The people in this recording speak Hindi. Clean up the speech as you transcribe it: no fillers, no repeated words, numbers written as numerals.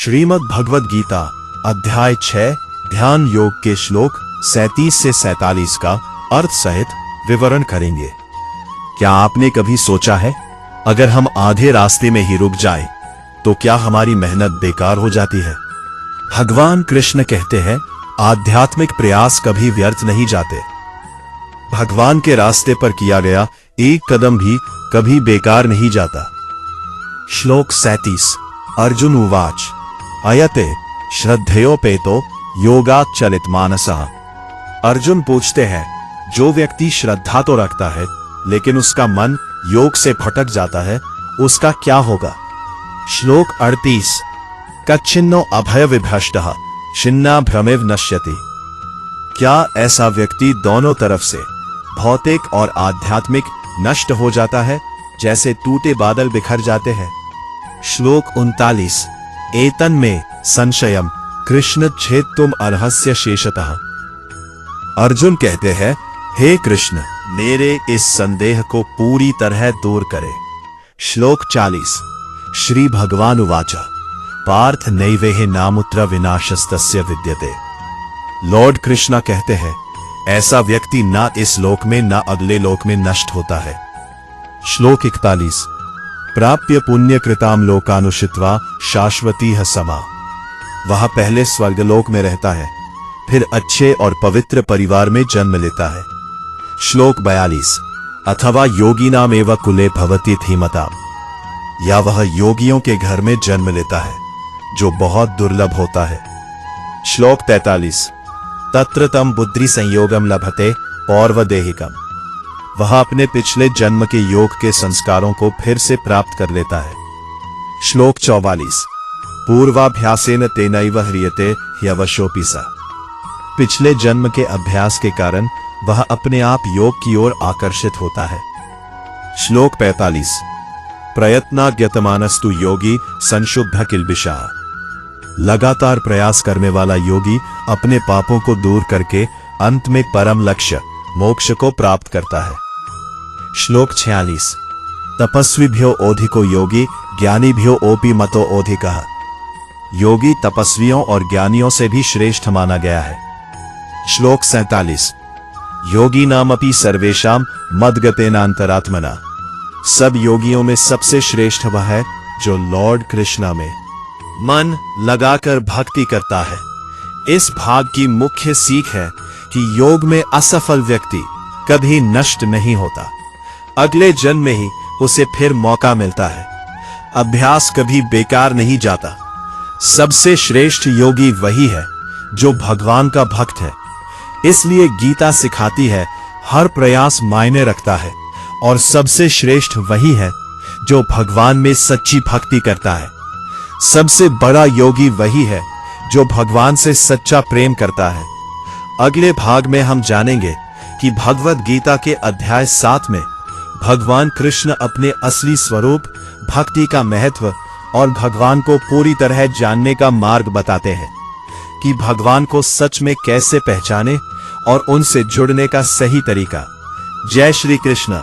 श्रीमद् भगवद गीता अध्याय 6 ध्यान योग के श्लोक 37 से 47 का अर्थ सहित विवरण करेंगे। क्या आपने कभी सोचा है, अगर हम आधे रास्ते में ही रुक जाएं, तो क्या हमारी मेहनत बेकार हो जाती है? भगवान कृष्ण कहते हैं, आध्यात्मिक प्रयास कभी व्यर्थ नहीं जाते। भगवान के रास्ते पर किया गया एक कदम भी कभी बेकार नहीं जाता। श्लोक 37 अर्जुन उवाच अयते श्रद्धेयोपेतो योगात् चलित मानसः। अर्जुन पूछते हैं, जो व्यक्ति श्रद्धा तो रखता है लेकिन उसका मन योग से भटक जाता है, उसका क्या होगा? श्लोक 38 कच्छिन्नो अभय विभ्रष्टः छिन्ना भ्रमेव नश्यति। क्या ऐसा व्यक्ति दोनों तरफ से भौतिक और आध्यात्मिक नष्ट हो जाता है, जैसे टूटे बादल बिखर जाते हैं? श्लोक 39 एतन में संशयम कृष्ण छेत्तुम अर्हस्य शेषतः। अर्जुन कहते हैं, हे कृष्ण, मेरे इस संदेह को पूरी तरह दूर करे। श्लोक 40 श्री भगवान उवाच पार्थ नैवेह नामुत्र विनाशस्तस्य विद्यते। लॉर्ड कृष्णा कहते हैं, ऐसा व्यक्ति ना इस लोक में ना अगले लोक में नष्ट होता है। श्लोक 41 प्राप्य पुण्य कृताम लोकानुषित्वा शाश्वती समा। वह पहले स्वर्गलोक में रहता है, फिर अच्छे और पवित्र परिवार में जन्म लेता है। श्लोक 42 अथवा योगिनाम एव कुले भवति धीमताम। या वह योगियों के घर में जन्म लेता है, जो बहुत दुर्लभ होता है। श्लोक 43 तत्र तम बुद्धि संयोगम लभते पौर्वदेहिकम। वह अपने पिछले जन्म के योग के संस्कारों को फिर से प्राप्त कर लेता है। श्लोक 44 पूर्वाभ्यासेन तेनैव ह्रियते ह्यवशोऽपि सः। पिछले जन्म के अभ्यास के कारण वह अपने आप योग की ओर आकर्षित होता है। श्लोक 45 प्रयत्नाद्यतमानस्तु योगी संशुद्ध किल्बिषः। लगातार प्रयास करने वाला योगी अपने पापों को दूर करके अंत में परम लक्ष्य मोक्ष को प्राप्त करता है। श्लोक 46 तपस्वीभ्यो ओधिको योगी ज्ञानीभ्यो ओपि मतो ओधिकः। योगी तपस्वियों और ज्ञानियों से भी श्रेष्ठ माना गया है। श्लोक 47 योगी नामपि सर्वेषां मद्गतेनांतरात्मना। सब योगियों में सबसे श्रेष्ठ वह है जो लॉर्ड कृष्णा में मन लगाकर भक्ति करता है। इस भाग की मुख्य सीख है कि योग में असफल व्यक्ति कभी नष्ट नहीं होता, अगले जन्म में ही उसे फिर मौका मिलता है। अभ्यास कभी बेकार नहीं जाता। सबसे श्रेष्ठ योगी वही है जो भगवान का भक्त है। इसलिए गीता सिखाती है, हर प्रयास मायने रखता है और सबसे श्रेष्ठ वही है जो भगवान में सच्ची भक्ति करता है। सबसे बड़ा योगी वही है जो भगवान से सच्चा प्रेम करता है। अगले भाग में हम जानेंगे कि भगवद गीता के अध्याय 7 में भगवान कृष्ण अपने असली स्वरूप, भक्ति का महत्व और भगवान को पूरी तरह जानने का मार्ग बताते हैं कि भगवान को सच में कैसे पहचाने और उनसे जुड़ने का सही तरीका। जय श्री कृष्ण।